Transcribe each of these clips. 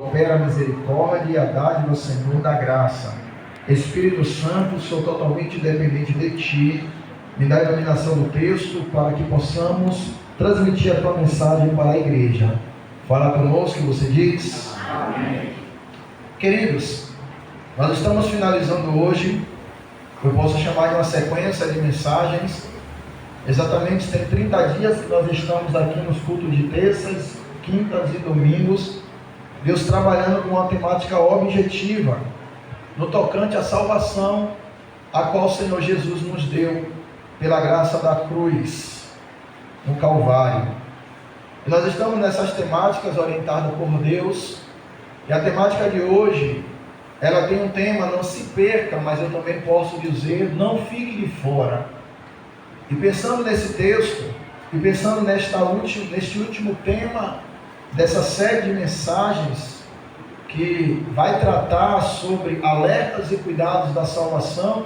Opera a misericórdia e a dádiva, Senhor, da graça. Espírito Santo, sou totalmente dependente de Ti. Me dá a iluminação do texto para que possamos transmitir a Tua mensagem para a igreja. Fala conosco, que você diz. Amém. Queridos, nós estamos finalizando hoje, eu posso chamar de uma sequência de mensagens. Exatamente tem 30 dias que nós estamos aqui nos cultos de terças, quintas e domingos. Deus trabalhando com uma temática objetiva no tocante à salvação, a qual o Senhor Jesus nos deu pela graça da cruz no Calvário. E nós estamos nessas temáticas orientadas por Deus, e a temática de hoje, ela tem um tema: não se perca, mas eu também posso dizer, não fique de fora. E pensando nesse texto, e pensando neste último tema dessa série de mensagens que vai tratar sobre alertas e cuidados da salvação,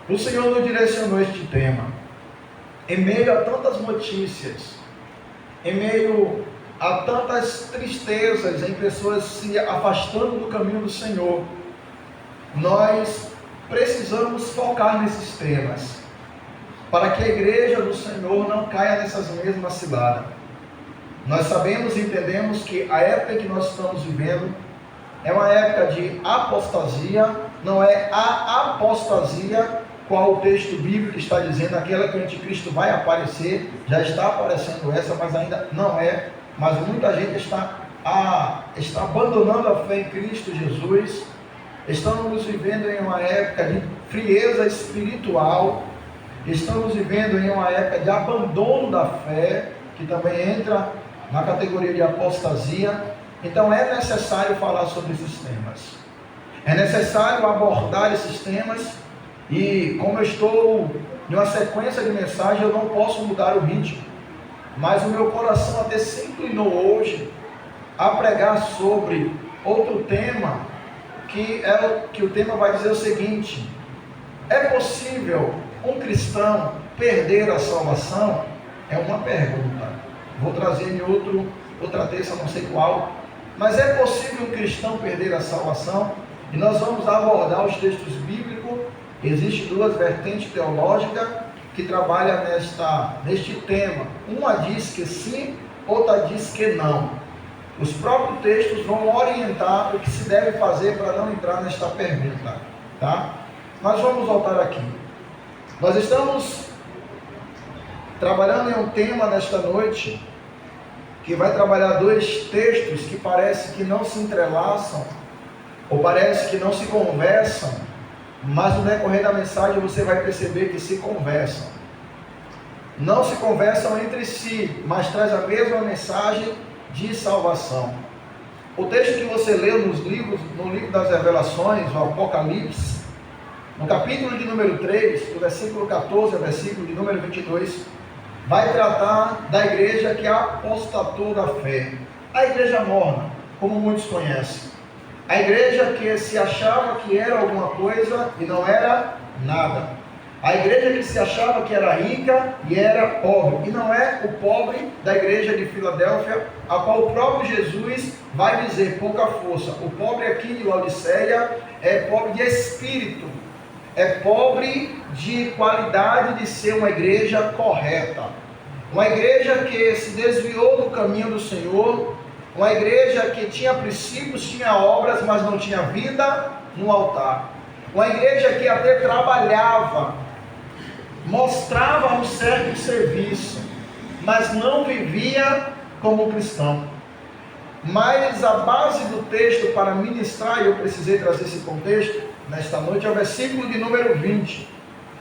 o Senhor nos direcionou este tema. Em meio a tantas notícias, em meio a tantas tristezas, em pessoas se afastando do caminho do Senhor, nós precisamos focar nesses temas, para que a igreja do Senhor não caia nessas mesmas ciladas. Nós sabemos e entendemos que a época que nós estamos vivendo é uma época de apostasia. Não é a apostasia, qual o texto bíblico está dizendo, aquela que o anticristo vai aparecer, já está aparecendo essa, mas ainda não é. Mas muita gente está abandonando a fé em Cristo Jesus. Estamos vivendo em uma época de frieza espiritual. Estamos vivendo em uma época de abandono da fé, que também entra na categoria de apostasia. Então é necessário falar sobre esses temas. É necessário abordar esses temas. E como eu estou em uma sequência de mensagens, eu não posso mudar o ritmo. Mas o meu coração até se inclinou hoje a pregar sobre outro tema, que o tema vai dizer o seguinte: é possível um cristão perder a salvação? É uma pergunta. Vou trazer em outra terça, não sei qual. Mas é possível um cristão perder a salvação? E nós vamos abordar os textos bíblicos. Existem duas vertentes teológicas que trabalham neste tema. Uma diz que sim, outra diz que não. Os próprios textos vão orientar o que se deve fazer para não entrar nesta pergunta. Tá? Nós vamos voltar aqui. Nós estamos trabalhando em um tema nesta noite, que vai trabalhar dois textos que parece que não se entrelaçam, ou parece que não se conversam, mas no decorrer da mensagem você vai perceber que se conversam. Não se conversam entre si, mas traz a mesma mensagem de salvação. O texto que você leu no livro das Revelações, o Apocalipse, no capítulo de número 3, do versículo 14 ao versículo de número 22, vai tratar da igreja que apostatou da fé. A igreja morna, como muitos conhecem. A igreja que se achava que era alguma coisa e não era nada. A igreja que se achava que era rica e era pobre. E não é o pobre da igreja de Filadélfia, a qual o próprio Jesus vai dizer, pouca força. O pobre aqui de Laodiceia é pobre de espírito. É pobre de qualidade de ser uma igreja correta. Uma igreja que se desviou do caminho do Senhor. Uma igreja que tinha princípios, tinha obras, mas não tinha vida no altar. Uma igreja que até trabalhava, mostrava um certo serviço, mas não vivia como cristão. Mas a base do texto para ministrar, e eu precisei trazer esse contexto nesta noite, é o versículo de número 20.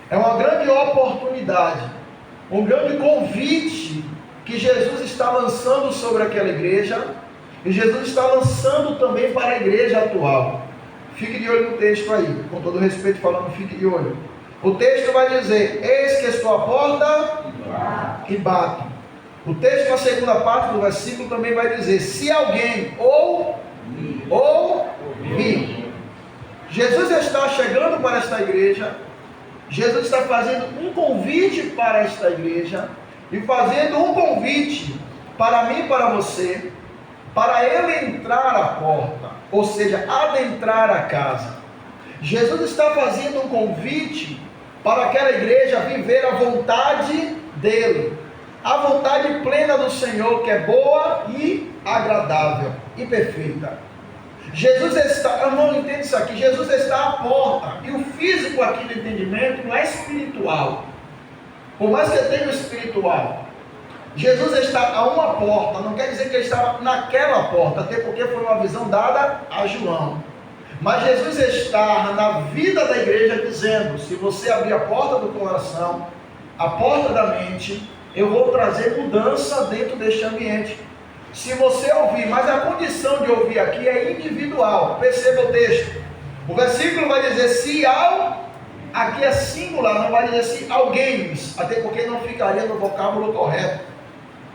É uma grande oportunidade, um grande convite que Jesus está lançando sobre aquela igreja, e Jesus está lançando também para a igreja atual. Fique de olho no texto aí, com todo respeito falando, fique de olho. O texto vai dizer, eis que estou à porta e bato. O texto na segunda parte do versículo também vai dizer, se alguém ouvir. Jesus está chegando para esta igreja, Jesus está fazendo um convite para esta igreja, e fazendo um convite para mim e para você, para ele entrar a porta, ou seja, adentrar a casa. Jesus está fazendo um convite para aquela igreja viver a vontade dele, a vontade plena do Senhor, que é boa e agradável e perfeita. Jesus está, eu não entendo isso aqui, Jesus está à porta, e o físico aqui do entendimento não é espiritual, por mais que eu tenha o espiritual. Jesus está a uma porta, não quer dizer que ele estava naquela porta, até porque foi uma visão dada a João. Mas Jesus está na vida da igreja dizendo: se você abrir a porta do coração, a porta da mente, eu vou trazer mudança dentro deste ambiente. Se você ouvir, mas a condição de ouvir aqui é individual. Perceba o texto. O versículo vai dizer se aqui é singular, não vai dizer se alguém, até porque não ficaria no vocábulo correto.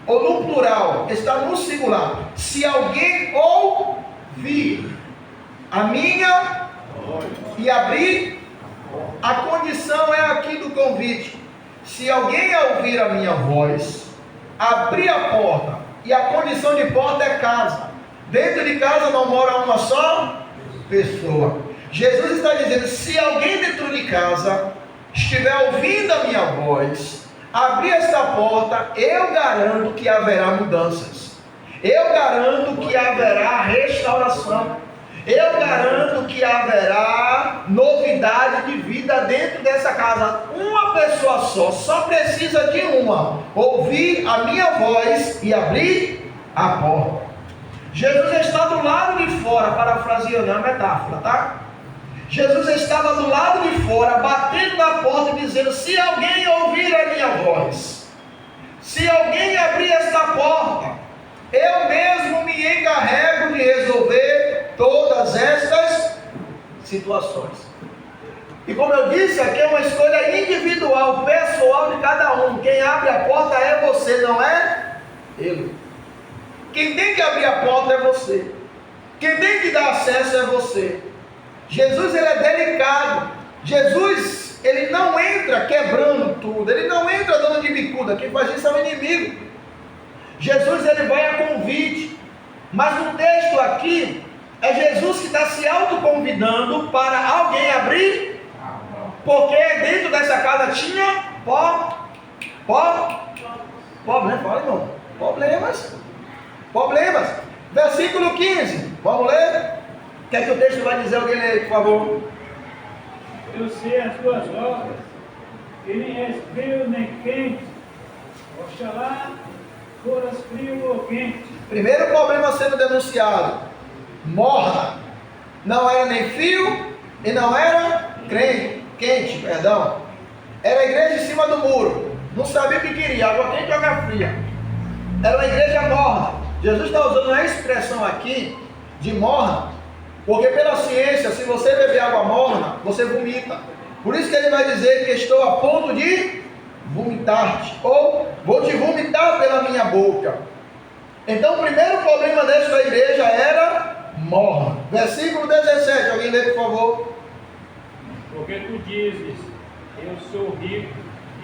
Ou no plural, está no singular. Se alguém ouvir a minha e abrir, a condição é aqui do convite. Se alguém ouvir a minha voz, abrir a porta, e a condição de porta é casa. Dentro de casa não mora uma só pessoa. Jesus está dizendo: se alguém dentro de casa estiver ouvindo a minha voz, abrir esta porta, eu garanto que haverá mudanças. Eu garanto que haverá restauração. Eu garanto que haverá novidade de vida dentro dessa casa. Uma pessoa só precisa de uma: ouvir a minha voz e abrir a porta. Jesus está do lado de fora, parafraseando a metáfora, tá? Jesus estava do lado de fora, batendo na porta e dizendo: se alguém ouvir a minha voz, se alguém abrir esta porta, eu mesmo me encarrego de resolver todas estas situações. E como eu disse, aqui é uma escolha individual, pessoal de cada um. Quem abre a porta é você, não é ele. Quem tem que abrir a porta é você. Quem tem que dar acesso é você. Jesus, ele é delicado. Jesus, ele não entra quebrando tudo. Ele não entra dando de bicuda. Quem faz isso é o inimigo. Jesus, ele vai a convite. Mas no texto aqui, é Jesus que está se autoconvidando para alguém abrir, porque dentro dessa casa tinha problemas. Versículo 15, vamos ler? O que é que o texto vai dizer? Alguém lê, por favor. Eu sei as tuas obras, que nem és frio nem quente. Oxalá foras frio ou quente. Primeiro problema sendo denunciado: morna. Não era nem frio e não era quente. Era a igreja em cima do muro. Não sabia o que queria, água quente ou água fria. Era uma igreja morna. Jesus está usando a expressão aqui de morna, porque pela ciência, se você beber água morna, você vomita. Por isso que ele vai dizer que estou a ponto de vomitar-te, ou vou te vomitar pela minha boca. Então o primeiro problema desta igreja era morna. Versículo 17, alguém lê por favor. Porque tu dizes: eu sou rico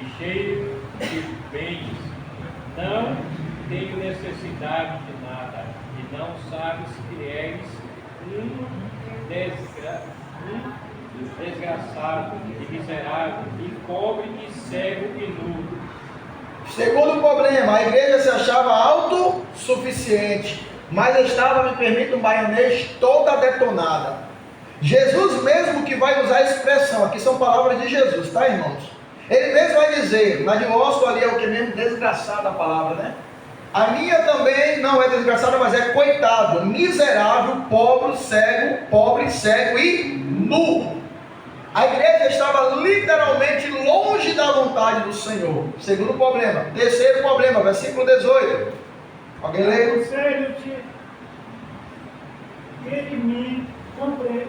e cheio de bens, não tenho necessidade de nada, e não sabes que és um desgraçado e miserável, e pobre e cego e nu. Segundo problema, a igreja se achava autossuficiente, mas estava, me permita um baianês, toda detonada. Jesus mesmo que vai usar a expressão, aqui são palavras de Jesus, tá, irmãos? Ele mesmo vai dizer, mas de nosso ali é o que mesmo? Desgraçada a palavra, né? A minha também não é desgraçada, mas é coitado, miserável, pobre, cego e nu. A igreja estava literalmente longe da vontade do Senhor. Segundo problema. Terceiro problema, versículo 18. Alguém lê? Aconselho-te que de mim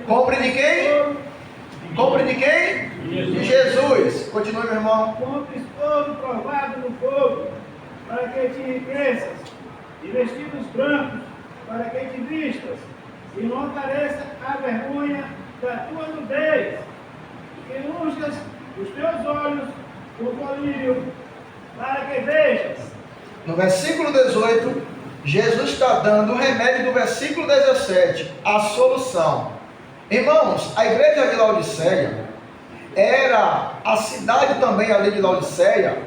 compre de quem? Compre de quem? De Jesus. Continue, meu irmão. Compres ouro provado no fogo, para que te enriqueças, e vestidos brancos, para que te vistas, e não apareça a vergonha da tua nudez, e que unjas os teus olhos com colírio, para que vejas. No versículo 18, Jesus está dando o remédio do versículo 17, a solução. Irmãos, a igreja de Laodiceia era a cidade também ali de Laodiceia,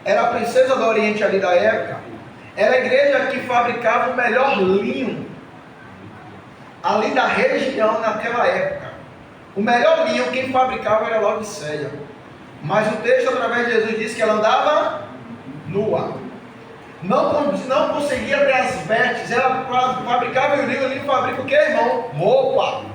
era a princesa do Oriente ali da época, era a igreja que fabricava o melhor linho ali da região naquela época. O melhor linho quem fabricava era Laodiceia. Mas o texto através de Jesus diz que ela andava nua. Não conseguia ter as vestes. Ela fabricava o linho fabrica o que, irmão? Roupa.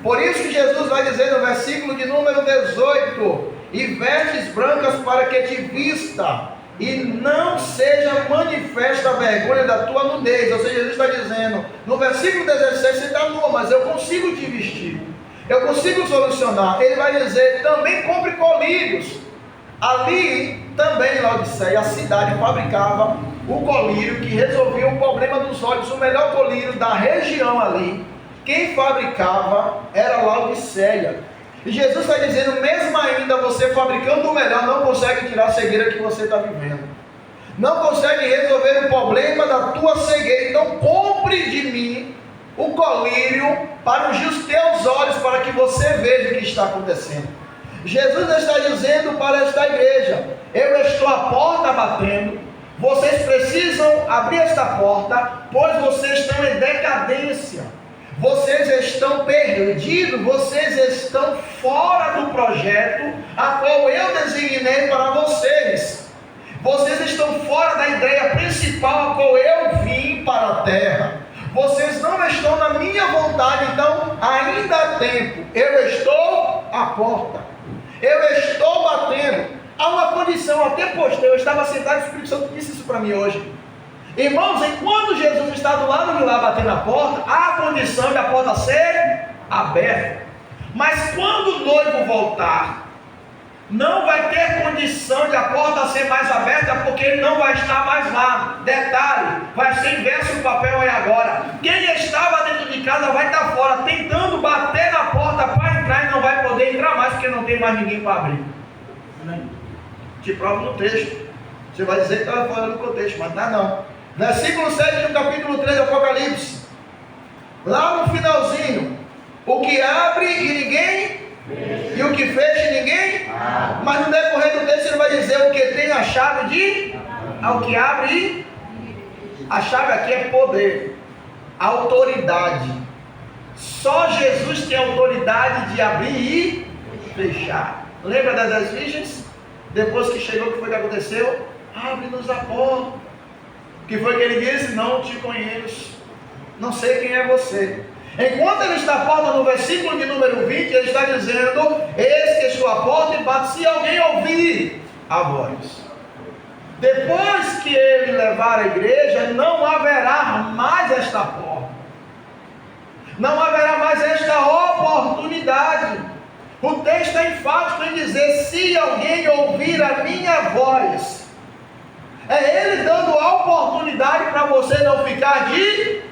Por isso que Jesus vai dizer no versículo de número 18: e vestes brancas para que te vista, e não seja manifesta a vergonha da tua nudez. Ou seja, Jesus está dizendo, no versículo 16, você está nua, mas eu consigo te vestir, eu consigo solucionar. Ele vai dizer, também compre colírios. Ali também em Laodiceia, a cidade fabricava o colírio que resolvia o problema dos olhos, o melhor colírio da região ali. Quem fabricava era Laodiceia. E Jesus está dizendo, mesmo ainda você fabricando o melhor, não consegue tirar a cegueira que você está vivendo. Não consegue resolver o problema da tua cegueira. Então compre de mim o colírio para ungir os teus olhos, para que você veja o que está acontecendo. Jesus está dizendo para esta igreja, eu estou à porta batendo, vocês precisam abrir esta porta, pois vocês estão em decadência. Vocês estão perdidos, vocês estão fora do projeto a qual eu designei para vocês. Vocês estão fora da ideia principal a qual eu vim para a terra. Vocês não estão na minha vontade, então ainda há tempo. Eu estou à porta. Eu estou batendo. Há uma condição, até postei, eu estava sentado e o Espírito Santo disse isso para mim hoje. Irmãos, enquanto Jesus está do lado de lá batendo na porta, há a condição de a porta ser aberta. Mas quando o noivo voltar, não vai ter condição de a porta ser mais aberta, porque ele não vai estar mais lá. Detalhe, vai ser inverso o papel aí agora. Quem estava dentro de casa vai estar fora, tentando bater na porta para entrar e não vai poder entrar mais, porque não tem mais ninguém para abrir. Te provo no texto. Você vai dizer que estava fora do contexto, mas não. Versículo 7 do capítulo 3 do Apocalipse. Lá no finalzinho, o que abre e ninguém, e o que fecha e ninguém. Mas no decorrer do texto ele vai dizer o que tem a chave de, ao que abre e. A chave aqui é poder, autoridade. Só Jesus tem autoridade de abrir e fechar. Lembra das 10 virgens? Depois que chegou, o que foi que aconteceu? Abre-nos a porta. O que foi que ele disse? Não te conheço, não sei quem é você. Enquanto ele está à porta, no versículo de número 20, ele está dizendo, eis que estou à porta e bato, se alguém ouvir a voz. Depois que ele levar a igreja, não haverá mais esta porta, não haverá mais esta oportunidade. O texto é enfático em dizer, se alguém ouvir a minha voz. É ele dando a oportunidade para você não ficar de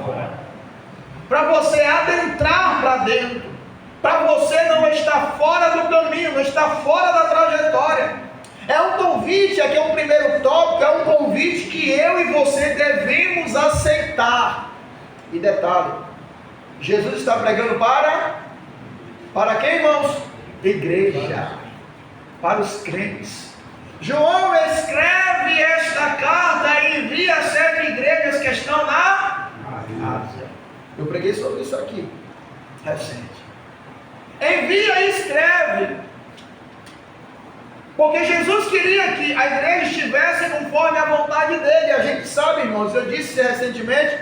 fora, para você adentrar para dentro, para você não estar fora do caminho, não estar fora da trajetória. É um convite, aqui é o primeiro tópico, é um convite que eu e você devemos aceitar. E detalhe, Jesus está pregando para quem, irmãos? Igreja, para os crentes. João escreve esta carta e envia a 7 igrejas que estão na Ásia. Eu preguei sobre isso aqui, recente. Envia e escreve, porque Jesus queria que a igreja estivesse conforme a vontade dele. A gente sabe, irmãos, eu disse recentemente,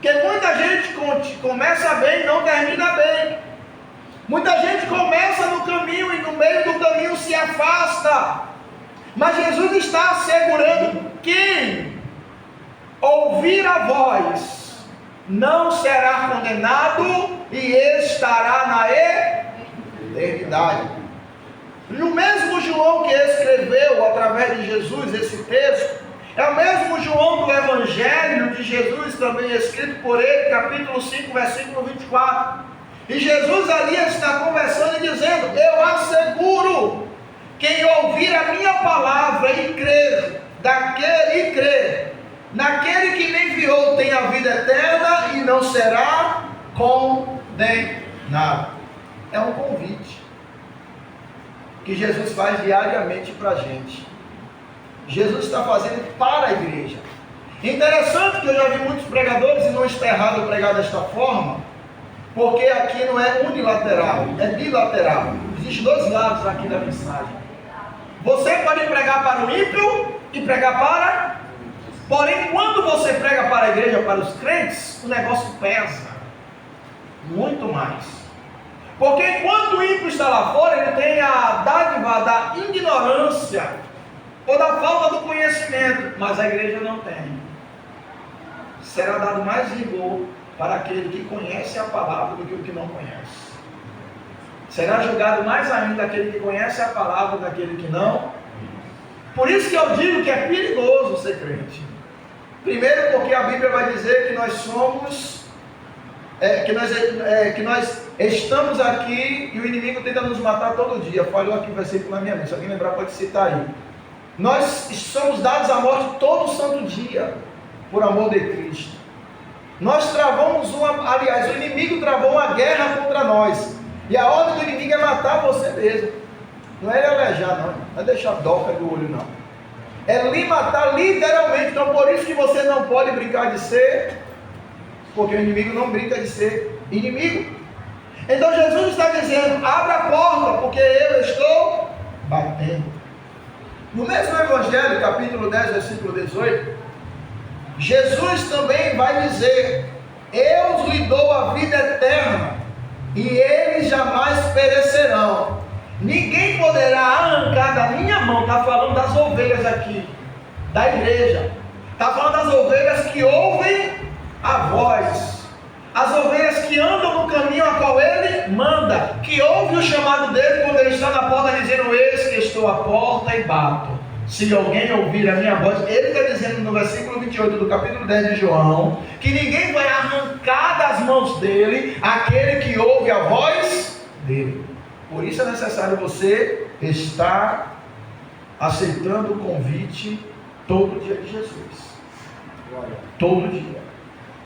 que muita gente começa bem e não termina bem. Muita gente começa no caminho e no meio do caminho se afasta. Mas Jesus está assegurando, quem ouvir a voz não será condenado e estará na eternidade. No mesmo João que escreveu através de Jesus esse texto, é o mesmo João do Evangelho de Jesus, também escrito por ele, capítulo 5, versículo 24. E Jesus ali está conversando e dizendo, eu asseguro, quem ouvir a minha palavra e crer, naquele que me enviou tem a vida eterna e não será condenado. É um convite que Jesus faz diariamente para a gente. Jesus está fazendo para a igreja. Interessante que eu já vi muitos pregadores, e não está errado eu pregar desta forma, porque aqui não é unilateral, é bilateral. Existem dois lados aqui da mensagem. Você pode pregar para o ímpio e pregar para... Porém, quando você prega para a igreja, para os crentes, o negócio pesa muito mais. Porque enquanto o ímpio está lá fora, ele tem a dádiva da ignorância ou da falta do conhecimento, mas a igreja não tem. Será dado mais rigor para aquele que conhece a palavra do que o que não conhece. Será julgado mais ainda aquele que conhece a palavra daquele que não. Por isso que eu digo que é perigoso ser crente. Primeiro porque a Bíblia vai dizer que nós somos, que nós estamos aqui e o inimigo tenta nos matar todo dia. Falhou aqui o versículo na minha mente, se alguém lembrar pode citar aí. Nós somos dados à morte todo santo dia, por amor de Cristo. Nós travamos aliás, o inimigo travou uma guerra contra nós. E a ordem do inimigo é matar você mesmo. Não é ele alejar, não é deixar doca do olho, não. É lhe matar literalmente. Então por isso que você não pode brincar de ser, porque o inimigo não brinca de ser inimigo. Então Jesus está dizendo, abra a porta, porque eu estou batendo. No mesmo Evangelho, capítulo 10, versículo 18, Jesus também vai dizer, eu lhe dou a vida eterna, e eles jamais perecerão. Ninguém poderá arrancar da minha mão. Está falando das ovelhas aqui, da igreja. Está falando das ovelhas que ouvem a voz. As ovelhas que andam no caminho a qual ele manda, que ouve o chamado dele quando ele está na porta dizendo, eis que estou à porta e bato. Se alguém ouvir a minha voz, ele está dizendo no versículo 28 do capítulo 10 de João, que ninguém vai arrancar das mãos dele aquele que ouve a voz dele. Por isso é necessário você estar aceitando o convite todo dia de Jesus. Todo dia.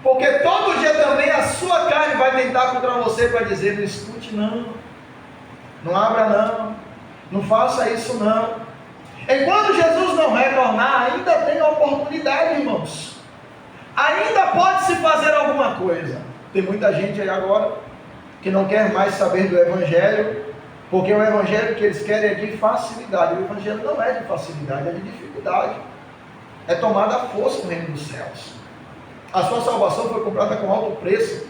Porque todo dia também a sua carne vai tentar contra você para dizer, não escute não, não abra não, não faça isso não. Enquanto Jesus não retornar, ainda tem oportunidade, irmãos. Ainda pode se fazer alguma coisa. Tem muita gente aí agora que não quer mais saber do Evangelho, porque o Evangelho que eles querem é de facilidade. O Evangelho não é de facilidade, é de dificuldade. É tomada a força no reino dos céus. A sua salvação foi comprada com alto preço.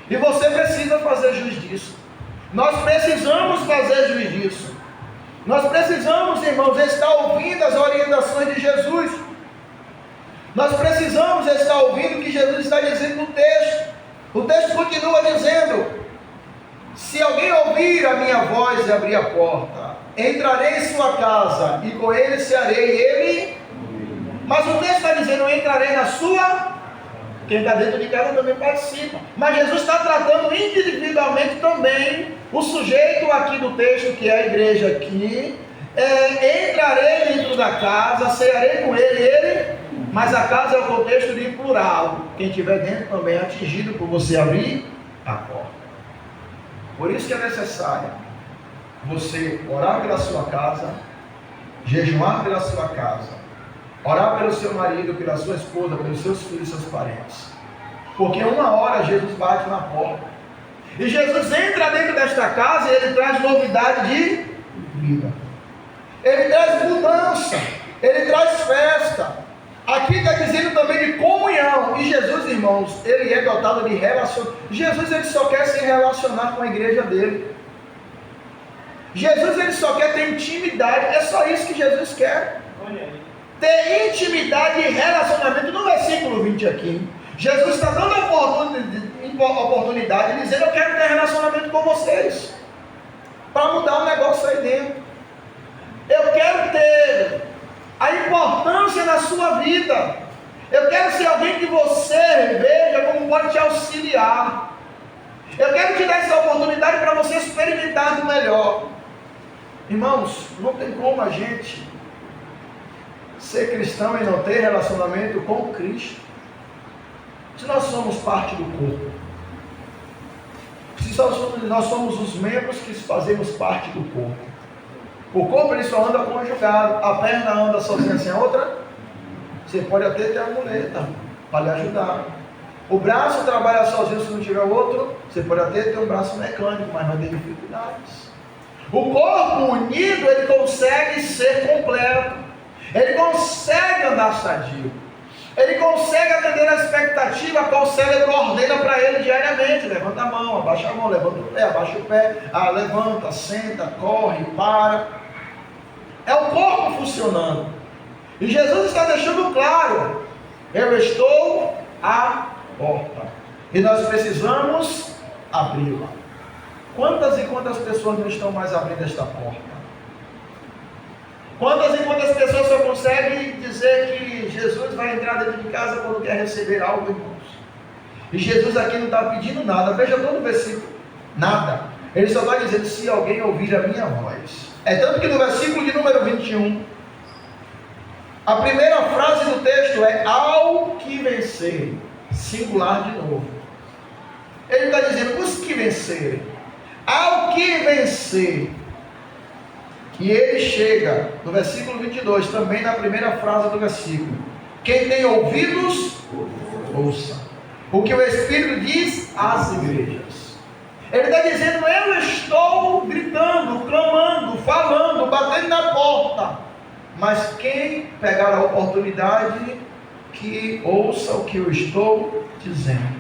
E você precisa fazer juiz disso. Nós precisamos fazer juiz disso. Nós precisamos, irmãos, estar ouvindo as orientações de Jesus. Nós precisamos estar ouvindo o que Jesus está dizendo no texto. O texto continua dizendo, se alguém ouvir a minha voz e abrir a porta, entrarei em sua casa e com ele cearei ele. Mas o texto está dizendo, entrarei na sua. Quem está dentro de casa também participa. Mas Jesus está tratando individualmente também o sujeito aqui do texto, que é a igreja aqui. Entrarei dentro da casa, cearei com ele. Mas a casa é o contexto de plural. Quem estiver dentro também é atingido por você abrir a porta. Por isso que é necessário você orar pela sua casa, jejuar pela sua casa, orar pelo seu marido, pela sua esposa, pelos seus filhos e seus parentes. Porque uma hora Jesus bate na porta. E Jesus entra dentro desta casa e ele traz novidade de vida. Ele traz mudança. Ele traz festa. Aqui está dizendo também de comunhão. E Jesus, irmãos, ele é dotado de relacionamento. Jesus, ele só quer se relacionar com a igreja dele. Jesus, ele só quer ter intimidade. É só isso que Jesus quer. Olha aí. Ter intimidade e relacionamento. No versículo 20 aqui, Jesus está dando a oportunidade de dizer, eu quero ter relacionamento com vocês, para mudar um negócio aí dentro. Eu quero ter a importância na sua vida. Eu quero ser alguém que você veja como pode te auxiliar. Eu quero te dar essa oportunidade para você experimentar do melhor. Irmãos, não tem como a gente ser cristão e não ter relacionamento com Cristo. Se nós somos parte do corpo, se nós somos os membros que fazemos parte do corpo, o corpo ele só anda conjugado, a perna anda sozinha sem a outra, você pode até ter a muleta para lhe ajudar. O braço trabalha sozinho se não tiver o outro, você pode até ter um braço mecânico, mas vai ter dificuldades. O corpo unido, ele consegue ser completo, ele consegue andar sadio, ele consegue atender a expectativa a qual o cérebro ordena para ele diariamente. Levanta a mão, abaixa a mão, levanta o pé, abaixa o pé, levanta, senta, corre, para. É o corpo funcionando. E Jesus está deixando claro: eu estou à porta, e nós precisamos abri-la. Quantas e quantas pessoas não estão mais abrindo esta porta? Quantas e quantas pessoas só conseguem dizer que Jesus vai entrar dentro de casa quando quer receber algo, irmãos? E Jesus aqui não está pedindo nada. Veja todo o versículo. Nada. Ele só vai dizendo: se alguém ouvir a minha voz. É tanto que no versículo de número 21, a primeira frase do texto é: ao que vencer. Singular de novo. Ele está dizendo: os que vencerem. Ao que vencer. E ele chega no versículo 22, também na primeira frase do versículo: quem tem ouvidos, ouça o que o Espírito diz às igrejas. Ele está dizendo: eu estou gritando, clamando, falando, batendo na porta, mas quem pegar a oportunidade, que ouça o que eu estou dizendo.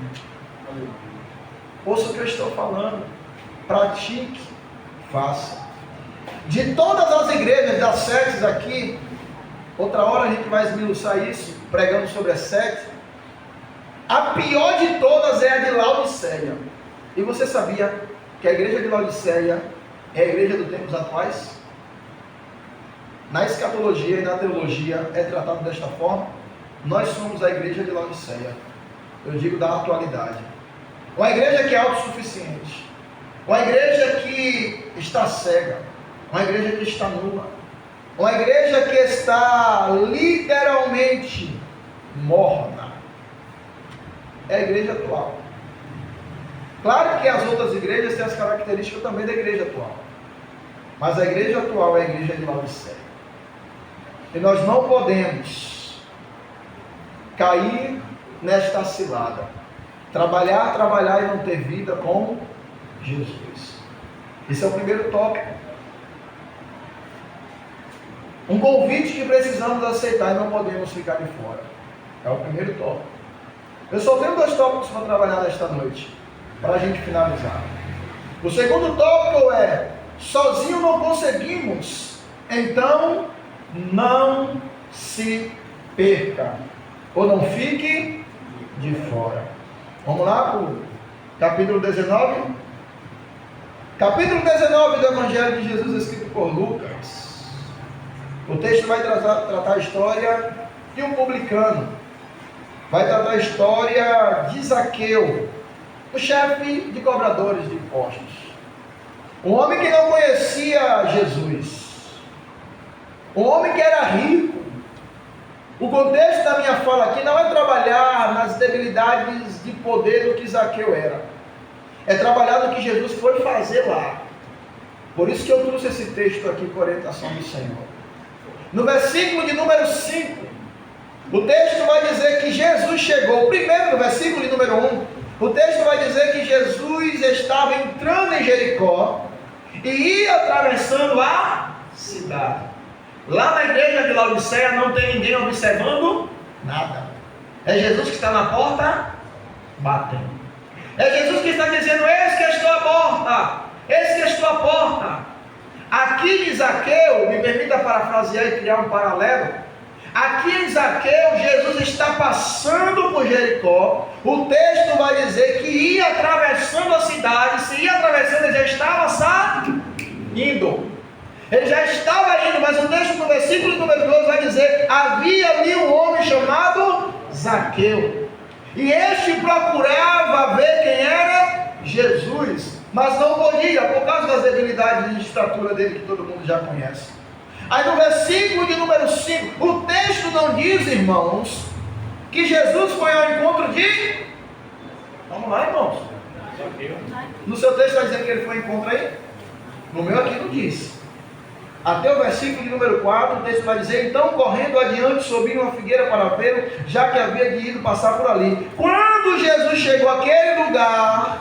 Ouça o que eu estou falando, pratique, faça. De todas as igrejas das setes aqui, outra hora a gente vai esmiuçar isso, pregando sobre as sete, a pior de todas é a de Laodiceia. E você sabia que a igreja de Laodiceia é a igreja dos tempos atuais? Na escatologia e na teologia é tratado desta forma. Nós somos a igreja de Laodiceia, eu digo da atualidade. Uma igreja que é autossuficiente, uma igreja que está cega, uma igreja que está nua, uma igreja que está literalmente morna. É a igreja atual. Claro que as outras igrejas têm as características também da igreja atual, mas a igreja atual é a igreja de Laodiceia. E nós não podemos cair nesta cilada. Trabalhar e não ter vida com Jesus. Esse é o primeiro tópico. Um convite que precisamos aceitar e não podemos ficar de fora. É o primeiro tópico. Eu só tenho 2 tópicos para trabalhar nesta noite, para a gente finalizar. O segundo tópico é: sozinho não conseguimos, então não se perca, ou não fique de fora. Vamos lá para o capítulo 19. Capítulo 19 do Evangelho de Jesus, escrito por Lucas. O texto vai tratar a história de um publicano. Vai tratar a história de Zaqueu, o chefe de cobradores de impostos. Um homem que não conhecia Jesus. Um homem que era rico. O contexto da minha fala aqui não é trabalhar nas debilidades de poder do que Zaqueu era. É trabalhar no que Jesus foi fazer lá. Por isso que eu trouxe esse texto aqui com a orientação do Senhor. No versículo de número 5, o texto vai dizer que Jesus chegou. Primeiro, no versículo de número 1, o texto vai dizer que Jesus estava entrando em Jericó e ia atravessando a cidade. Lá na igreja de Laodiceia não tem ninguém observando nada. É Jesus que está na porta batendo. É Jesus que está dizendo: eis que estou à porta, eis que estou à porta. Aqui em Zaqueu, me permita parafrasear e criar um paralelo. Aqui em Zaqueu, Jesus está passando por Jericó. O texto vai dizer que ia atravessando a cidade. Se ia atravessando, ele já estava saindo. Ele já estava indo, mas o texto no versículo número 12 vai dizer: havia ali um homem chamado Zaqueu. E este procurava ver quem era Jesus, mas não podia, por causa das debilidades de estatura dele que todo mundo já conhece. Aí no versículo de número 5, o texto não diz, irmãos, que Jesus foi ao encontro de... Vamos lá, irmãos. No seu texto está dizendo que ele foi ao encontro aí? No meu aqui não diz. Até o versículo de número 4, o texto vai dizer: então correndo adiante subiram uma figueira para vê-lo, já que havia de ir passar por ali. Quando Jesus chegou àquele lugar,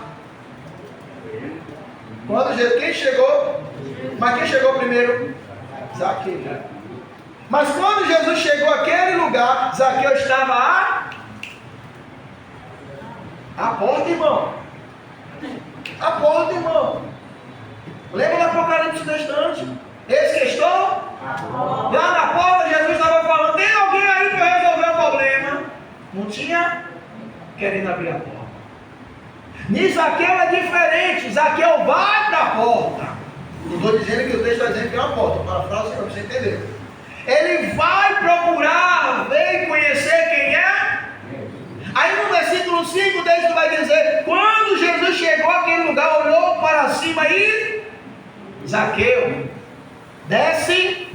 quem chegou? Mas quem chegou primeiro? Zaqueu. Mas quando Jesus chegou àquele lugar, Zaqueu estava à porta, irmão. À porta, irmão. Lembra do Apocalipse distante? Esse que estou? Lá na porta, Jesus estava falando: tem alguém aí para resolver o problema? Não tinha? Querendo abrir a porta. E Zaqueu é diferente. Zaqueu vai para a porta. Não estou dizendo que o texto está dizendo que é uma porta. Para a frase para você entender. Ele vai procurar ver e conhecer quem é. Aí no versículo 5 o texto vai dizer: quando Jesus chegou àquele lugar, olhou para cima e... Zaqueu, desce.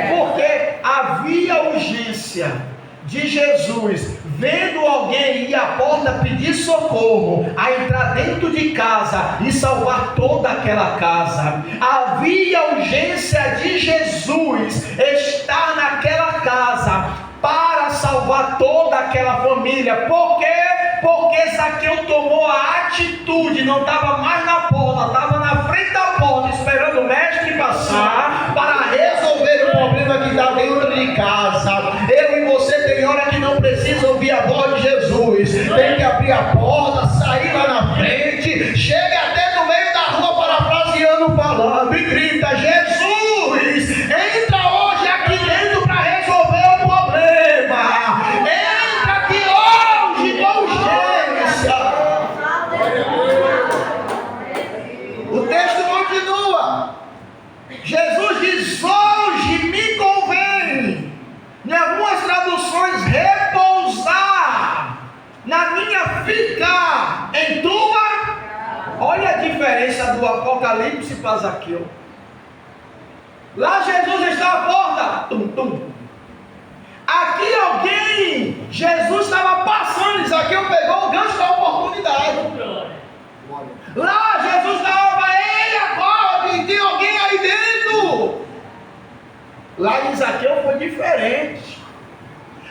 Porque havia urgência de Jesus, vendo alguém ir à porta pedir socorro, a entrar dentro de casa e salvar toda aquela casa. Havia urgência de Jesus estar naquela casa para salvar toda aquela família. Por quê? Porque Zaqueu tomou a atitude, não estava mais na porta, estava na frente da porta, esperando o mestre passar para resolver o problema que está dentro de casa. Eu e você tem hora que não precisa ouvir a voz de Jesus, tem que abrir a porta, sair lá na frente, chega até no meio da rua parafraseando, falando e grita: Jesus, entra hoje aqui dentro para resolver o problema. Entra aqui hoje com urgência. O texto continua. Jesus diz: hoje me convém, em algumas traduções, repousar, na minha ficar em tua. Olha a diferença do Apocalipse para Zaqueu. Lá Jesus está à porta. Tum, tum. Aqui alguém, Jesus estava passando e Zaqueu pegou o gancho da oportunidade. Lá Jesus estava: ei, acorde, tem alguém aí dentro. Lá em Zaqueu foi diferente.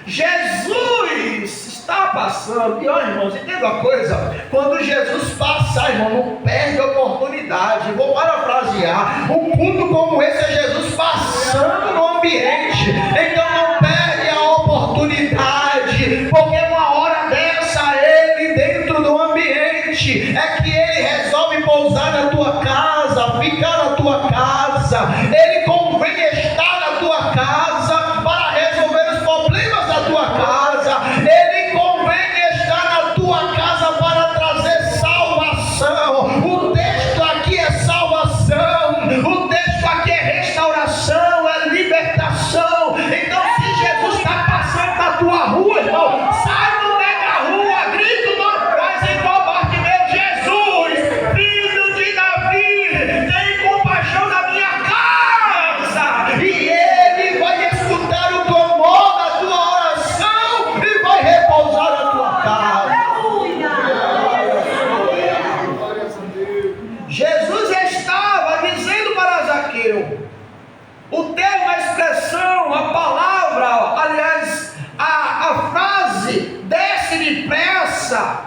Jesus está passando. E olha, irmãos, entenda uma coisa: quando Jesus passar, irmão, não perde a oportunidade. Vou parafrasear: um culto como esse é Jesus passando no ambiente. Então não perde a oportunidade, porque uma hora dessa, ele dentro do ambiente, é que ele resolve pousar na tua casa, ficar na tua casa. Ele convém estar na tua casa para resolver os problemas da tua casa. Ele convém estar na tua casa para trazer salvação. O texto aqui é salvação, o texto aqui é restauração, é libertação. Então, se Jesus está passando na tua rua, irmão, sai no meio da rua, grita uma voz igual Bartimeu: Jesus, filho de Davi, tem compaixão da minha casa. E ele vai escutar o clamor da tua oração e vai repousar na tua casa. Jesus estava dizendo para Zaqueu. O termo, a expressão, a palavra, aliás, a frase desce depressa,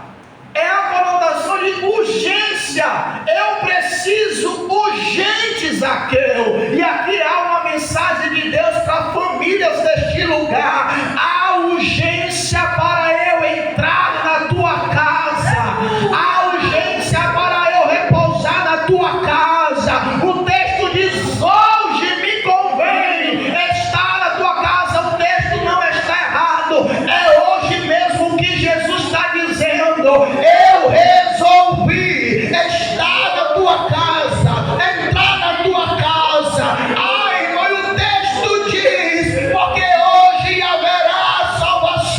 é a conotação de urgência. Eu preciso urgente, Zaqueu. E aqui há uma mensagem de Deus para famílias deste lugar. Há urgência para eu entrar na tua casa. Há urgência para eu repousar na tua casa. O texto diz: hoje me convém estar na tua casa. O texto não está errado. É hoje mesmo que Jesus está dizendo: eu resolvi estar na tua casa, entrar na tua casa. Ai, mas o texto diz: porque hoje haverá salvação.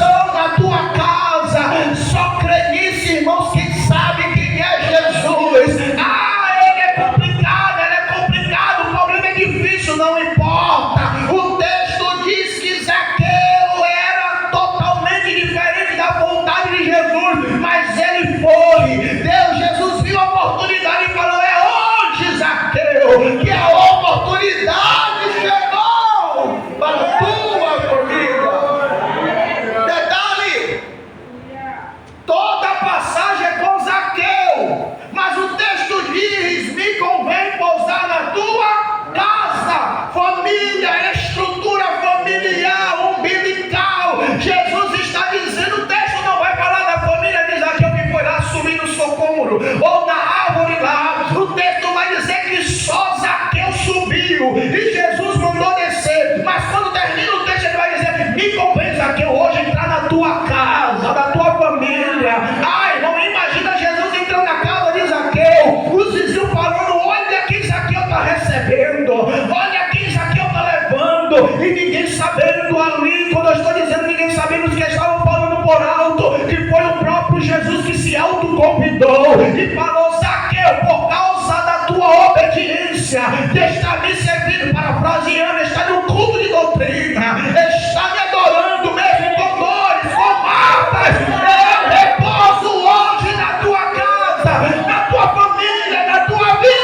Pedro, ou na árvore lá, o texto vai dizer que só Zaqueu subiu e Jesus mandou descer. Mas quando termina o texto, ele vai dizer: me convém, Zaqueu, hoje entrar na tua casa, na tua família. Ai, não imagina Jesus entrando na casa de Zaqueu, os vizinhos falando: olha quem Zaqueu está recebendo, olha quem Zaqueu está levando, e ninguém sabendo ali. Quando eu estou dizendo ninguém sabendo, os que estavam falando por alto, que foi o próprio Jesus que se autoconvidou e falou: Zaqueu, por causa da tua obediência, está me servindo, parafraseando, está no culto de doutrina, está me adorando mesmo com dores, com mapas. Eu repouso hoje na tua casa, na tua família, na tua vida.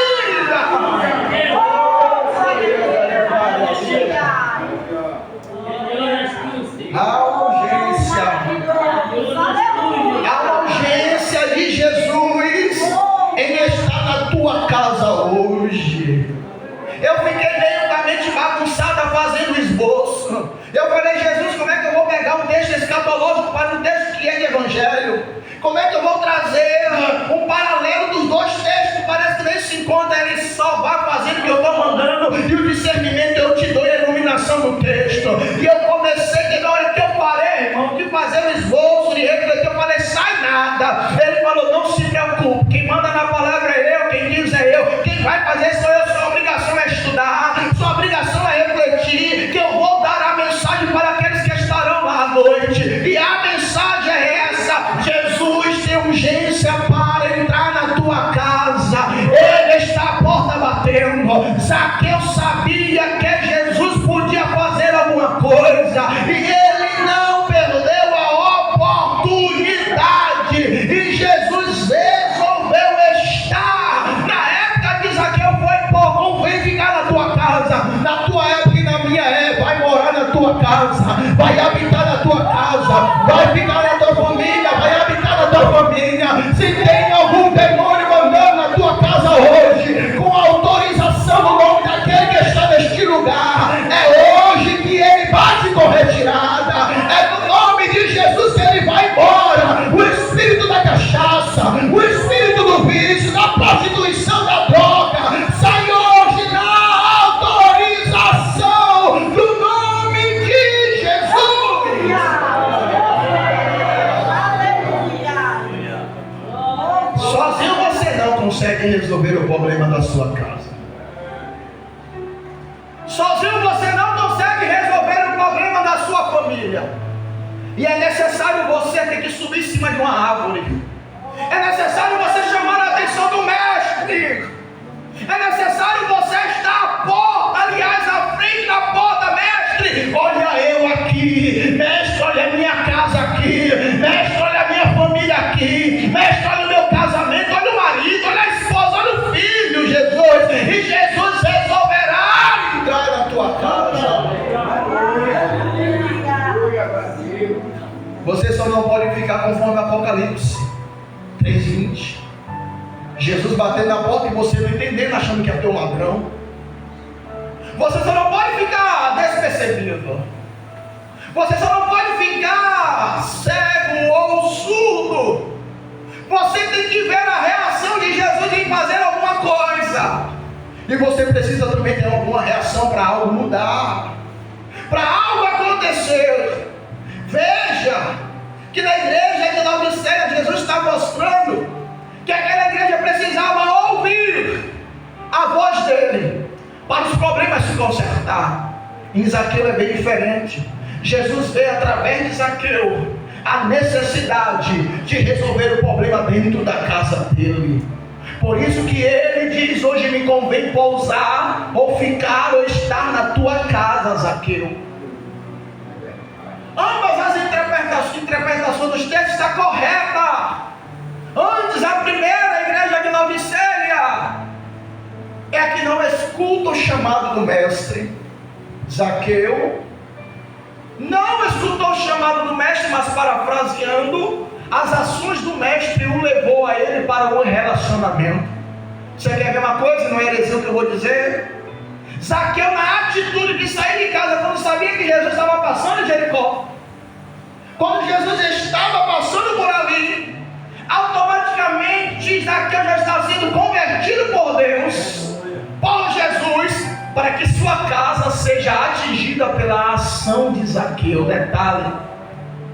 A urgência de Jesus em estar na tua casa hoje. Eu fiquei meio com a mente bagunçada fazendo esboço. Eu falei: Jesus, como é que eu vou pegar um texto escatológico para um texto que é de evangelho? Como é que eu vou trazer um paralelo dos dois textos? Parece que nem se encontra. Ele só vai fazendo o que eu estou mandando, e o discernimento eu te dou, e a iluminação do texto. E eu comecei, que na hora que eu parei, irmão, de fazer o esboço, de refletir, eu falei: sai nada. Ele falou: não se preocupe, quem manda na palavra é eu, quem diz é eu, quem vai fazer sou eu. Sua obrigação é estudar, sua obrigação é refletir, que eu vou dar a mensagem para aqueles que estarão lá à noite. E a mensagem é essa: Jesus tem urgência para entrar na tua casa. Ele está à porta batendo. Zaqueu sabia que Jesus podia fazer alguma coisa, e ele não perdeu a oportunidade, e Jesus resolveu estar. Na época que Zaqueu foi: pô, convém ficar na tua casa. Na tua época e na minha vai morar na tua casa, vai habitar na tua casa, vai ficar na tua família, vai habitar na tua família. Se tem algum demônio mandando na tua casa hoje, com autorização no nome daquele que está neste lugar, é hoje que ele bate com retirada. É no nome de Jesus que ele vai embora. O espírito da cachaça, o espírito do vício, da prostituição, da droga, sai hoje na autorização do nome de Jesus. Sozinho você não consegue resolver o problema da sua casa. Sozinho você não consegue resolver o problema da sua família. E é necessário você ter que subir em cima de uma árvore. É necessário você chamar a atenção do mestre. É necessário você estar à porta, aliás, à frente da porta: mestre, olha eu aqui, mestre, olha a minha casa aqui, mestre, olha a minha família aqui, mestre, olha o meu casamento, olha o marido, olha a esposa, olha o filho, Jesus. E Jesus resolverá entrar na tua casa. Você só não pode ficar conforme Apocalipse 3:20. Jesus batendo na porta e você não entendendo, achando que é teu ladrão. Você só não pode ficar despercebido. Você só não pode ficar cego ou surdo. Você tem que ver a reação de Jesus em fazer alguma coisa. E você precisa também ter alguma reação para algo mudar, para algo acontecer. Veja que na igreja de Laodiceia, Jesus está mostrando que aquela igreja precisava ouvir a voz dele para os problemas se consertar. Em Zaqueu é bem diferente. Jesus vê através de Zaqueu a necessidade de resolver o problema dentro da casa dele. Por isso que ele diz: hoje me convém pousar, ou ficar, ou estar na tua casa, Zaqueu. Ambas as interpretações dos textos está correta. Antes, a primeira, a igreja de Laodiceia é a que não escuta o chamado do mestre. Zaqueu não escutou o chamado do mestre, mas, parafraseando, as ações do mestre o levou a ele para um relacionamento. Você quer ver uma coisa? Não é heresia o que eu vou dizer? Zaqueu, na atitude de sair de casa quando sabia que Jesus estava passando em Jericó, quando Jesus estava passando por ali, automaticamente Zaqueu já está sendo convertido por Deus, por Jesus, para que sua casa seja atingida pela ação de Zaqueu. Detalhe: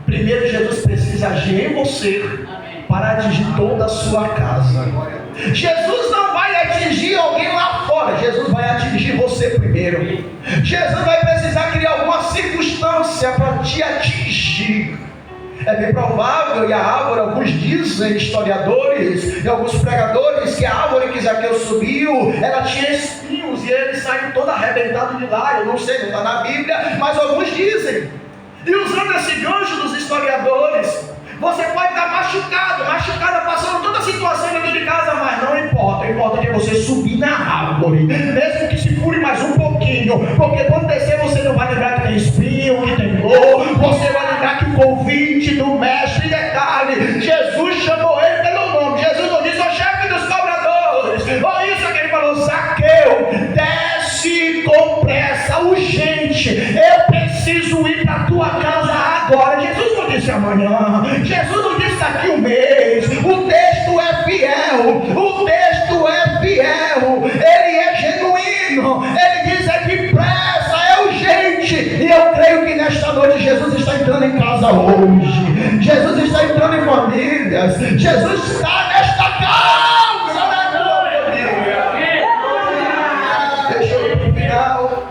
primeiro Jesus precisa agir em você para atingir toda a sua casa. Jesus não vai atingir alguém lá fora, Jesus vai atingir você primeiro. Jesus vai precisar criar alguma circunstância para te atingir. É bem provável, e a árvore, alguns dizem, historiadores e alguns pregadores, que a árvore que Zaqueu subiu, ela tinha espinhos e ele saiu todo arrebentado de lá. Eu não sei, não está na Bíblia, mas alguns dizem. E usando esse gancho dos historiadores, você pode estar machucada, passando toda a situação dentro de casa, mas não importa. O importante é você subir na árvore, mesmo que se fure mais um pouquinho, porque quando descer você não vai lembrar que tem espinho, que tem dor, você vai lembrar que o convite do mestre, detalhe, Jesus chamou ele pelo nome. Jesus não disse: "Ô chefe dos cobradores", ou isso que ele falou: "Zaqueu, desce com pressa, urgente, eu preciso ir para a tua casa agora." Jesus não disse amanhã, Jesus não disse daqui um mês. O texto é fiel, ele é genuíno, ele diz: "É depressa, é urgente." E eu creio que nesta noite Jesus está entrando em casa hoje, Jesus está entrando em famílias, Jesus está nesta casa, aleluia. Deixa eu ir para o final.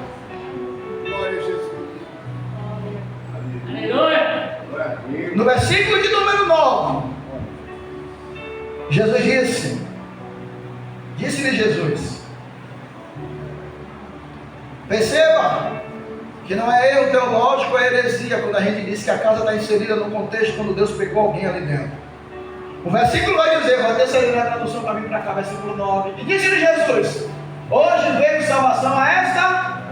Glória a Jesus. Aleluia. No versículo de número 9, Jesus disse-lhe Jesus: perceba que não é erro teológico, é heresia quando a gente diz que a casa está inserida no contexto quando Deus pegou alguém ali dentro. O versículo vai dizer, vai descer ali na tradução para vir para cá, versículo 9. E disse-lhe Jesus: hoje veio salvação a esta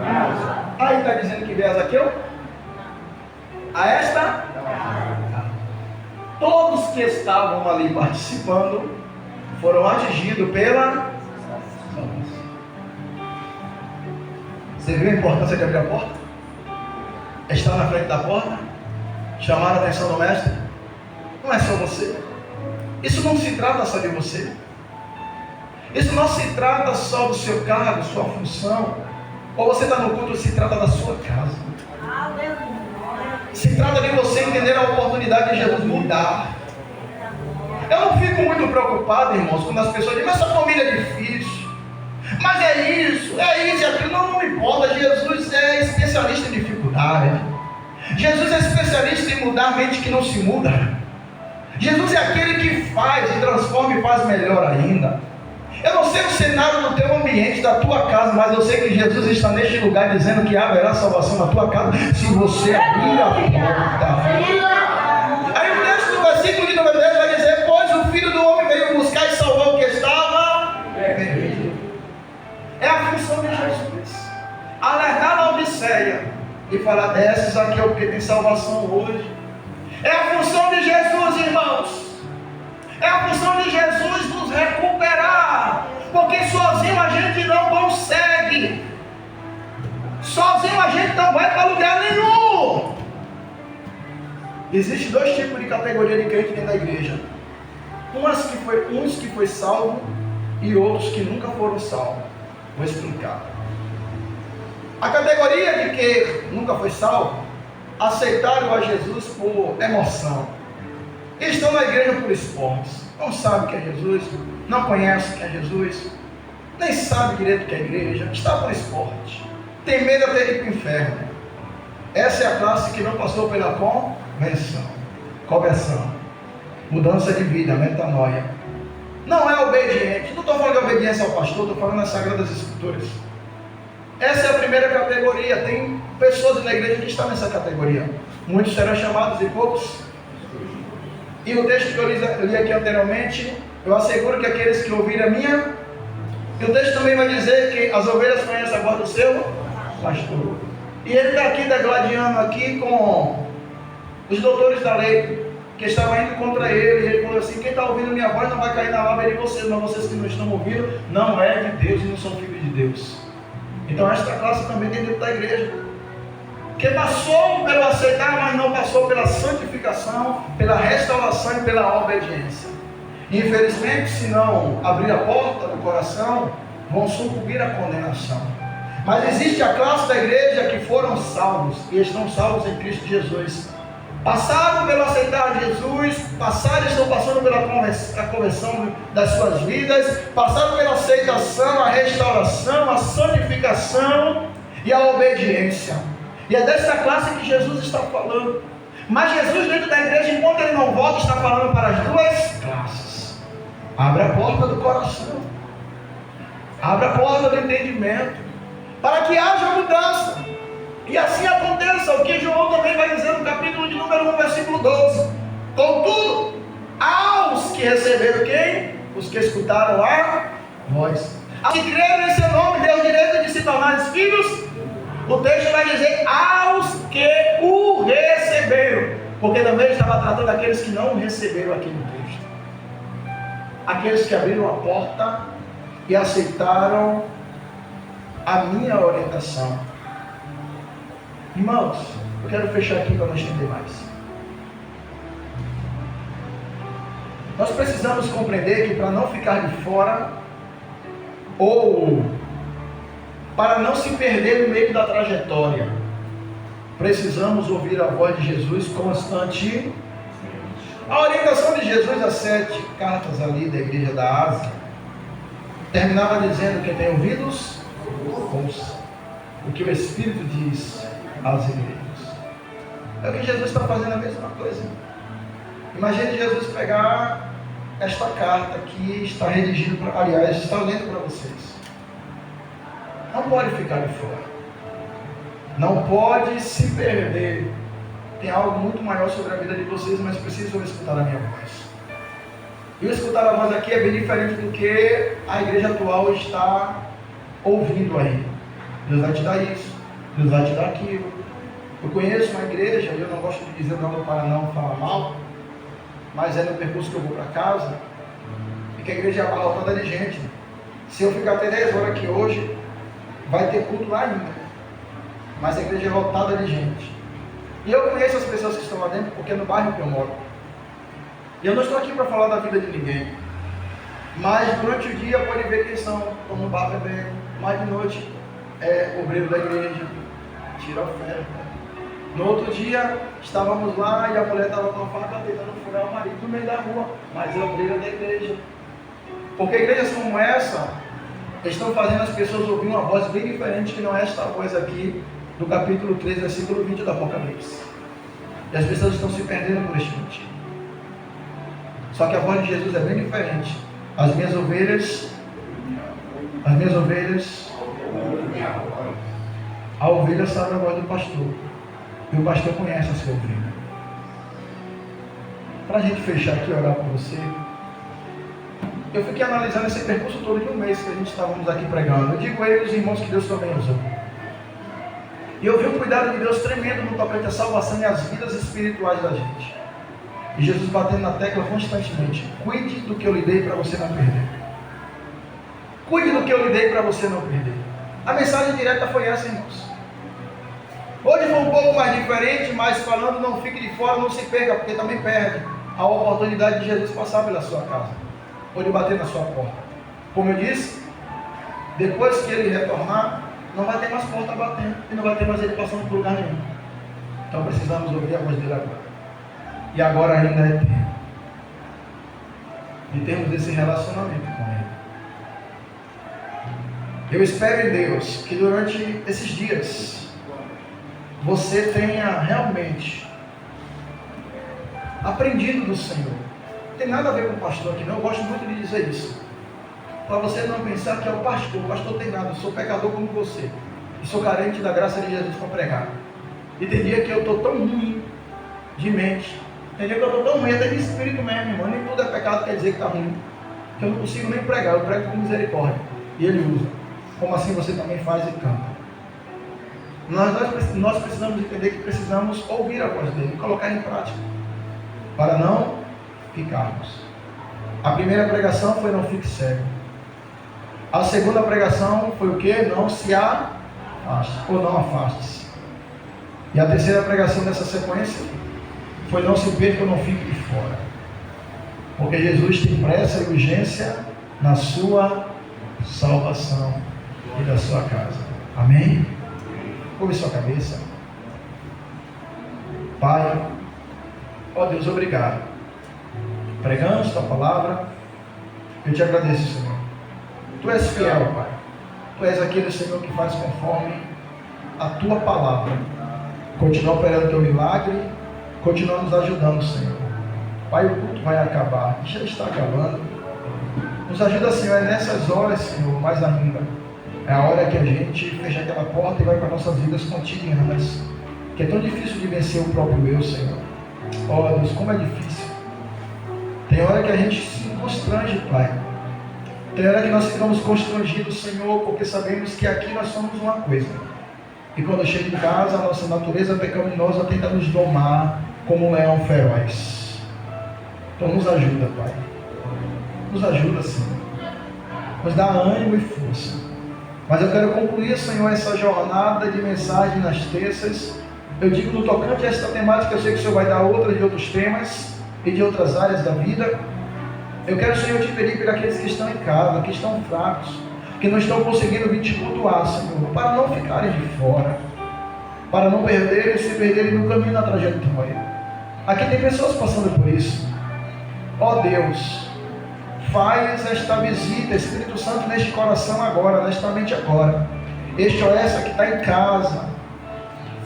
casa. Aí está dizendo que veio a Zaqueu? A esta? Todos que estavam ali participando foram atingidos pela salvação. Você viu a importância de abrir a porta? Estar na frente da porta? Chamar a atenção do mestre? Não é só você. Isso não se trata só de você. Isso não se trata só do seu cargo, sua função. Ou você está no culto, se trata da sua casa. Se trata de você entender a oportunidade de Jesus mudar. Eu não fico muito preocupado, irmãos, quando as pessoas dizem: mas essa família é difícil, mas é isso e aquilo. Não me importa. Jesus é especialista em dificuldade. Jesus é especialista em mudar a mente que não se muda. Jesus é aquele que faz e transforma e faz melhor ainda. Eu não sei o cenário do teu ambiente, da tua casa, mas eu sei que Jesus está neste lugar dizendo que haverá salvação na tua casa se você abrir a porta. Aí o texto do versículo de número 10 vai dizer: pois o Filho do Homem veio buscar e salvar o que estava perdido. É a função de Jesus, alertar a Odisseia e falar: desces aqui porque tem salvação hoje. É a função de Jesus, irmãos. É a função de Jesus nos recuperar, porque sozinho a gente não consegue. Sozinho a gente não vai para lugar nenhum. Existem dois tipos de categoria de crente dentro da igreja: uns que foi salvo e outros que nunca foram salvos. Vou explicar. A categoria de que nunca foi salvo aceitaram a Jesus por emoção. Estão na igreja por esportes. Não sabe que é Jesus, não conhece que é Jesus, nem sabe direito o que é igreja, está por esporte. Tem medo até de ir para o inferno. Essa é a classe que não passou pela conversão, mudança de vida, metanoia. Não é obediente. Não estou falando de obediência ao pastor, estou falando das Sagradas Escrituras. Essa é a primeira categoria. Tem pessoas na igreja que estão nessa categoria. Muitos serão chamados e poucos. E o texto que eu li aqui anteriormente, eu asseguro que aqueles que ouvirem a minha, e o texto também vai dizer que as ovelhas conhecem a voz do seu pastor. E ele está aqui degladiando aqui com os doutores da lei, que estavam indo contra ele, e ele falou assim: quem está ouvindo minha voz não vai cair na lábia de vocês, mas vocês que não estão ouvindo, não é de Deus e não são filhos de Deus. Então esta classe também tem dentro da igreja, que passou pelo aceitar, mas não passou pela santificação, pela restauração e pela obediência. Infelizmente, se não abrir a porta do coração, vão sucumbir à condenação. Mas existe a classe da igreja que foram salvos e estão salvos em Cristo Jesus. Passaram pelo aceitar Jesus, estão passando pela conversão das suas vidas, passaram pela aceitação, a restauração, a santificação e a obediência. E é dessa classe que Jesus está falando. Mas Jesus, dentro da igreja, enquanto ele não volta, está falando para as duas classes. Abre a porta do coração, abre a porta do entendimento, para que haja mudança. E assim aconteça o que João também vai dizer no capítulo de número 1, versículo 12. Contudo, aos que receberam quem? Os que escutaram a voz. Aos que creram em seu nome, deu o direito de se tornarem filhos. O texto vai dizer aos que o receberam. Porque também estava tratando aqueles que não receberam aqui no texto. Aqueles que abriram a porta e aceitaram a minha orientação. Irmãos, eu quero fechar aqui para não estender mais. Nós precisamos compreender que para não ficar de fora, ou para não se perder no meio da trajetória, precisamos ouvir a voz de Jesus constante. A orientação de Jesus às 7 cartas ali da igreja da Ásia terminava dizendo: quem tem ouvidos, ouça o que o Espírito diz às igrejas. É o que Jesus está fazendo a mesma coisa. Imagine Jesus pegar esta carta que está redigida, aliás, está lendo para vocês. Não pode ficar de fora. Não pode se perder. Tem algo muito maior sobre a vida de vocês, mas precisam escutar a minha voz. E escutar a voz aqui é bem diferente do que a igreja atual está ouvindo aí. Deus vai te dar isso, Deus vai te dar aquilo. Eu conheço uma igreja, e eu não gosto de dizer nada para não falar mal, mas é no percurso que eu vou para casa, e que a igreja é abarrotada de gente. Se eu ficar até 10 horas aqui hoje, vai ter culto lá ainda. Mas a igreja é lotada de gente. E eu conheço as pessoas que estão lá dentro, porque é no bairro que eu moro. E eu não estou aqui para falar da vida de ninguém. Mas durante o dia pode ver quem são, estão no bar bebendo. Mas de noite é obreiro da igreja, tira oferta. No outro dia estávamos lá e a mulher estava com a faca tentando furar o marido no meio da rua. Mas é obreira da igreja. Porque igrejas como essa estão fazendo as pessoas ouvir uma voz bem diferente, que não é esta voz aqui do capítulo 3, versículo 20 do Apocalipse. E as pessoas estão se perdendo por este motivo. Só que a voz de Jesus é bem diferente. As minhas ovelhas, a ovelha sabe a voz do pastor. E o pastor conhece a sua ovelha. Para a gente fechar aqui e orar por você, eu fiquei analisando esse percurso todo de um mês que a gente estávamos aqui pregando. Eu digo a ele, os irmãos, que Deus também usou. E eu vi o cuidado de Deus tremendo no tocante à salvação e às vidas espirituais da gente. E Jesus batendo na tecla constantemente: cuide do que eu lhe dei para você não perder. Cuide do que eu lhe dei para você não perder. A mensagem direta foi essa, irmãos. Hoje foi um pouco mais diferente, mas falando, não fique de fora, não se perca, porque também perde a oportunidade de Jesus passar pela sua casa, ou de bater na sua porta. Como eu disse, depois que ele retornar, não vai ter mais porta batendo, e não vai ter mais ele passando por lugar nenhum. Então precisamos ouvir a voz dele agora. E agora ainda é tempo de termos esse relacionamento com ele. Eu espero em Deus que durante esses dias você tenha realmente aprendido do Senhor. Não tem nada a ver com o pastor aqui, não. Eu gosto muito de dizer isso. Para você não pensar que é o pastor tem nada. Eu sou pecador como você. E sou carente da graça de Jesus para pregar. E tem dia que eu estou tão ruim de mente. Tem dia que eu estou tão ruim, até de espírito mesmo, irmão. Nem tudo é pecado, quer dizer que está ruim. Que eu não consigo nem pregar, eu prego com misericórdia. E ele usa. Como assim você também faz e canta. Nós precisamos entender que precisamos ouvir a voz dele e colocar em prática. Para não ficarmos. A primeira pregação foi: não fique cego. A segunda pregação foi o que? Não se afaste, ou não afaste-se. E a terceira pregação dessa sequência foi: não se perca ou não fique de fora. porque Jesus tem pressa e urgência na sua salvação e da sua casa. Amém? Curve sua cabeça. Pai, ó Deus, obrigado. Pregamos tua palavra. Eu te agradeço, Senhor. Tu és fiel, Pai. Tu és aquele, Senhor, que faz conforme a tua palavra. Continua operando teu milagre. Continua nos ajudando, Senhor. Pai, o culto vai acabar. Já está acabando. Nos ajuda, Senhor, nessas horas, Senhor, mais ainda. É a hora que a gente fecha aquela porta e vai para nossas vidas cotidianas. Que é tão difícil de vencer o próprio eu, Senhor. Ó Deus, como é difícil. Tem hora que a gente se constrange, Pai. Tem hora que nós ficamos constrangidos, Senhor, porque sabemos que aqui nós somos uma coisa. E quando chega em casa, a nossa natureza pecaminosa tenta nos domar como um leão feroz. Então nos ajuda, Pai. Nos ajuda, Senhor. Nos dá ânimo e força. Mas eu quero concluir, Senhor, essa jornada de mensagem nas terças. Eu digo no tocante a esta temática, eu sei que o Senhor vai dar outras de outros temas e de outras áreas da vida. Eu quero, Senhor, te pedir por aqueles que estão em casa, que estão fracos, que não estão conseguindo vir te cultuar, Senhor, para não ficarem de fora, para não se perderem no caminho da trajetória. Aqui tem pessoas passando por isso. Ó Deus, faz esta visita, Espírito Santo, neste coração agora, nesta mente agora. Este ou essa que está em casa,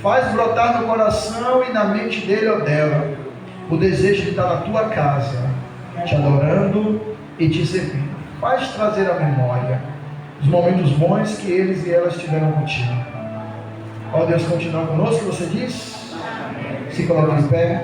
faz brotar no coração e na mente dele ou dela o desejo de estar na tua casa, te adorando e te servindo. Faz trazer à memória os momentos bons que eles e elas tiveram contigo. Ó Deus, continua conosco, você diz? Se coloca em pé.